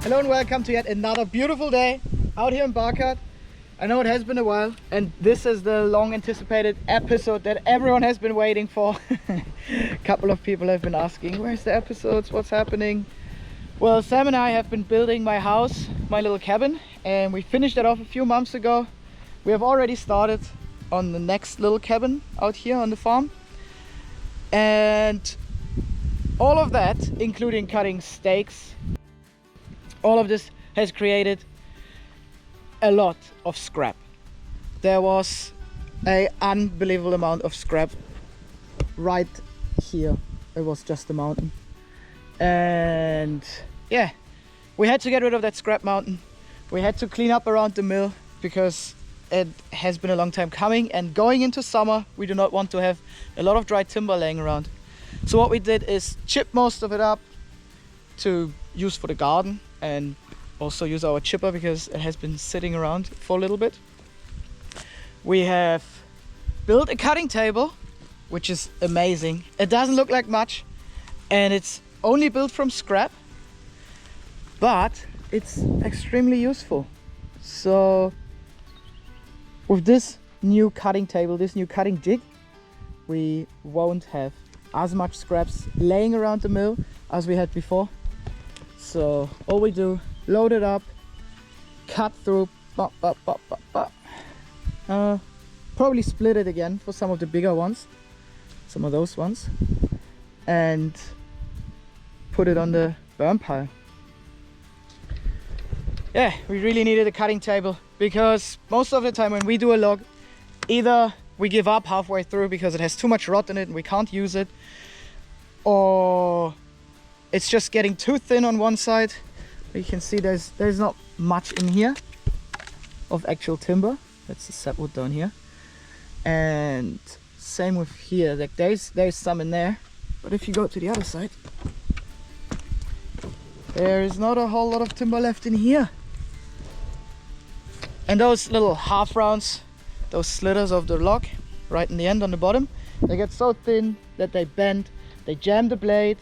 Hello and welcome to yet another beautiful day out here in Barkart. I know it has been a while and this is the long anticipated episode that everyone has been waiting for. A couple of people have been asking, where's the episodes, what's happening? Well, Sam and I have been building my house, my little cabin, and we finished it off a few months ago. We have already started on the next little cabin out here on the farm, and all of that, including cutting stakes, all of this has created a lot of scrap. There was an unbelievable amount of scrap right here. It was just a mountain, and yeah, we had to get rid of that scrap mountain. We had to clean up around the mill because it has been a long time coming, and going into summer we do not want to have a lot of dry timber laying around. So what we did is chip most of it up to use for the garden, and also use our chipper because it has been sitting around for a little bit. We have built a cutting table, which is amazing. It doesn't look like much and it's only built from scrap, but it's extremely useful. So with this new cutting table, this new cutting jig, we won't have as much scraps laying around the mill as we had before. So all we do, load it up, cut through, probably split it again for some of the bigger ones, some of those ones, and put it on the burn pile. Yeah, we really needed a cutting table because most of the time when we do a log, either we give up halfway through because it has too much rot in it and we can't use it, or it's just getting too thin on one side. You can see there's not much in here of actual timber. That's the sapwood down here, and same with here. Like there's some in there, but if you go to the other side, there is not a whole lot of timber left in here. And those little half rounds, those slitters of the log right in the end on the bottom, they get so thin that they bend, they jam the blade,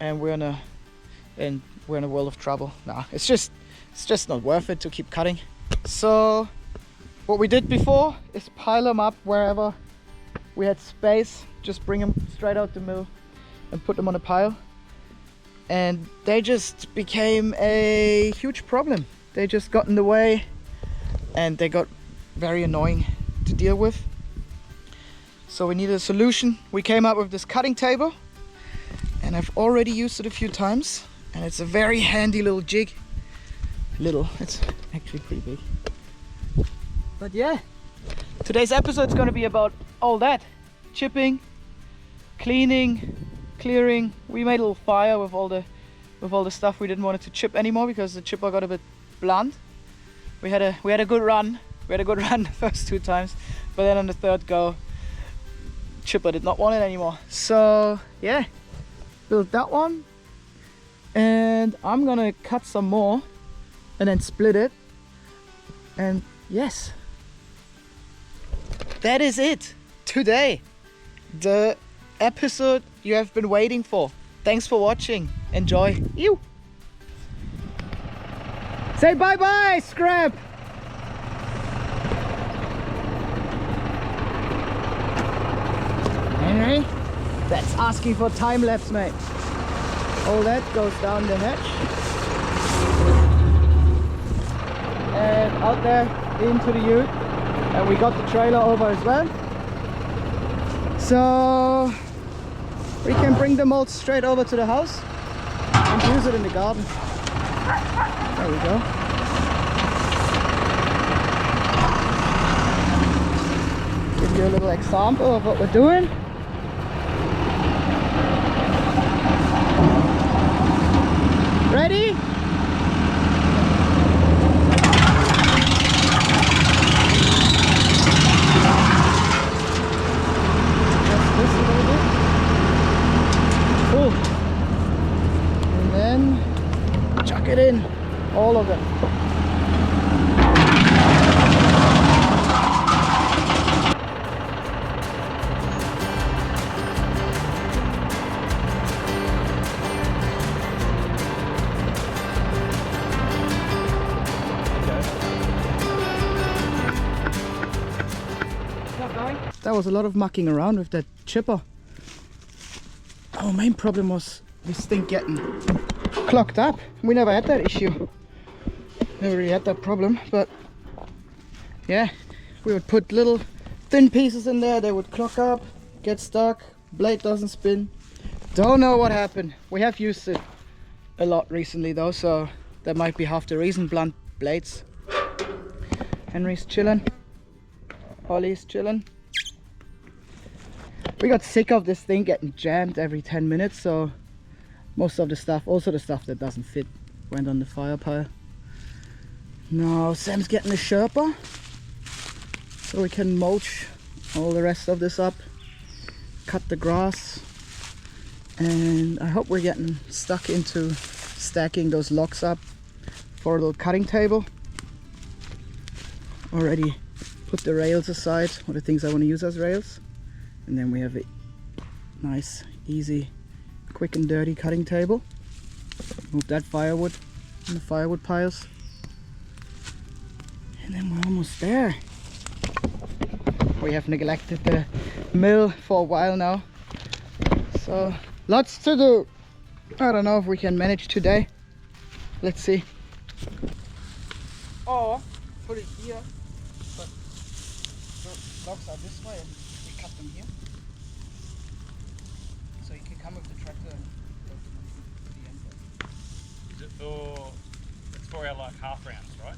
and we're in a world of trouble. Nah, it's just not worth it to keep cutting. So what we did before is pile them up wherever we had space, just bring them straight out the mill and put them on a pile, and they just became a huge problem. They just got in the way and they got very annoying to deal with. So we needed a solution. We came up with this cutting table, and I've already used it a few times, and it's a very handy little jig. It's actually pretty big. But yeah, today's episode is going to be about all that: chipping, cleaning, clearing. We made a little fire with all the stuff we didn't want it to chip anymore because the chipper got a bit blunt. We had a good run. We had a good run the first two times, but then on the third go, chipper did not want it anymore. So yeah, built that one, and I'm gonna cut some more and then split it. And yes, that is it today, the episode you have been waiting for. Thanks for watching. Enjoy. You say bye bye, scrap. Henry, that's asking for time lapse, mate. All that goes down the hatch and out there into the ute, and we got the trailer over as well, so we can bring the molds straight over to the house and use it in the garden. There we go. Give you a little example of what we're doing. Ready? Just this a little bit. Cool. And then chuck it in, all of them. That was a lot of mucking around with that chipper. Our main problem was this thing getting clogged up. We never had that issue. Never really had that problem, but yeah, we would put little thin pieces in there, they would clog up, get stuck, blade doesn't spin. Don't know what happened. We have used it a lot recently though, so that might be half the reason. Blunt blades. Henry's chilling. Ollie's chilling. We got sick of this thing getting jammed every 10 minutes, so most of the stuff, also the stuff that doesn't fit, went on the fire pile. Now Sam's getting a Sherpa so we can mulch all the rest of this up, cut the grass, and I hope we're getting stuck into stacking those logs up for a little cutting table. Already put the rails aside, or the things I want to use as rails, and then we have a nice, easy, quick and dirty cutting table. Move that firewood in the firewood piles, and then we're almost there. We have neglected the mill for a while now, so lots to do. I don't know if we can manage today. Let's see. Or put it here, but the logs are this way and we cut them here. So you can come with the tractor and load them to the end there. Is it for, it's for our like half rounds, right?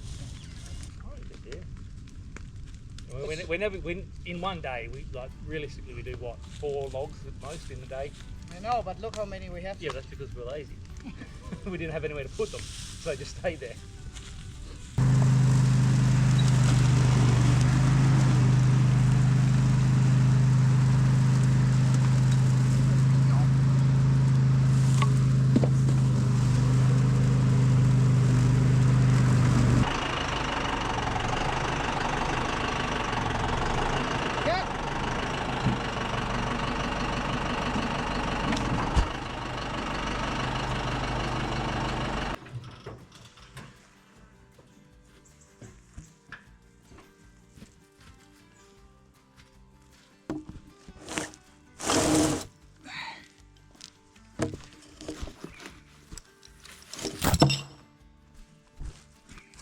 When in one day, we like realistically we do what, 4 logs at most in the day. I know, but look how many we have. Yeah, that's because we're lazy. We didn't have anywhere to put them, so they just stayed there.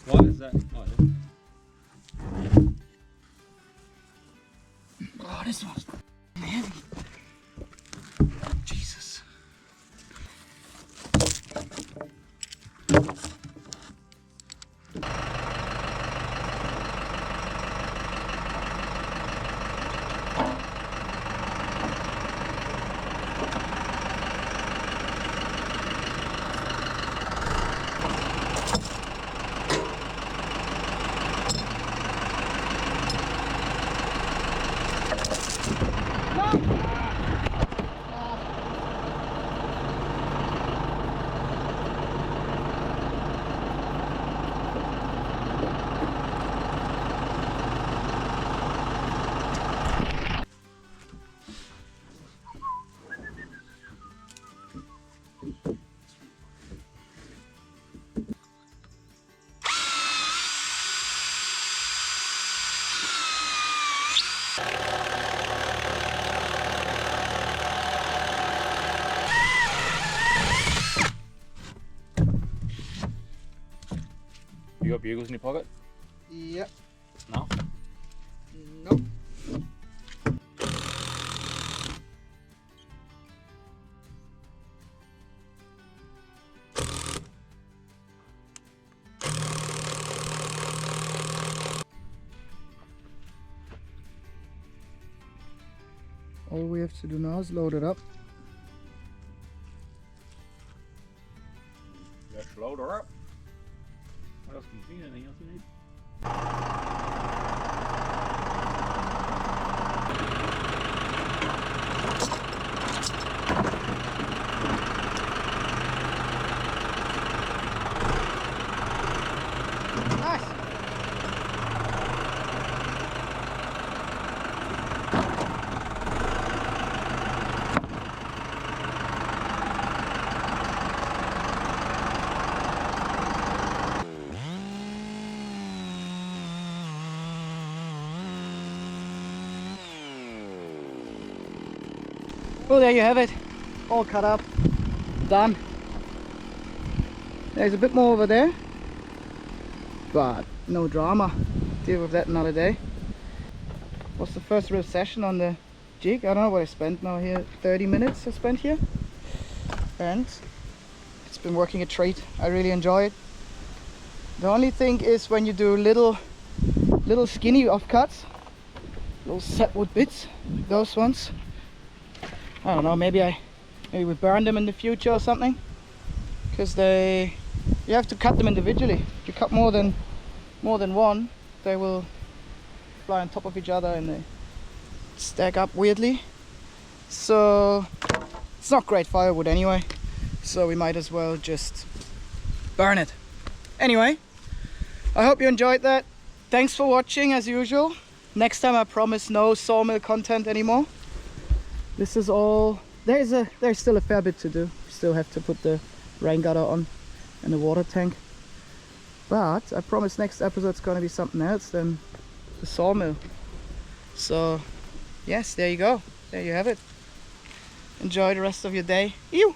What is that? Oh, yeah. Oh, this one's heavy. Jesus. You got bugles in your pocket? Yep. No? Nope. All we have to do now is load it up. Let's load her up. What else can you see? Anything else you need? Nice. Well, there you have it, all cut up, done. There's a bit more over there, but no drama, deal with that another day. Was the first real session on the jig. I don't know what I spent now here, 30 minutes I spent here, and it's been working a treat. I really enjoy it. The only thing is when you do little skinny offcuts, little setwood bits, those ones, I don't know, maybe we burn them in the future or something, because you have to cut them individually. If you cut more than one, they will fly on top of each other and they stack up weirdly. So it's not great firewood anyway, so we might as well just burn it. Anyway, I hope you enjoyed that. Thanks for watching as usual. Next time I promise no sawmill content anymore. This is all, there's still a fair bit to do. Still have to put the rain gutter on and the water tank. But I promise next episode's gonna be something else than the sawmill. So yes, there you go. There you have it. Enjoy the rest of your day. Ew!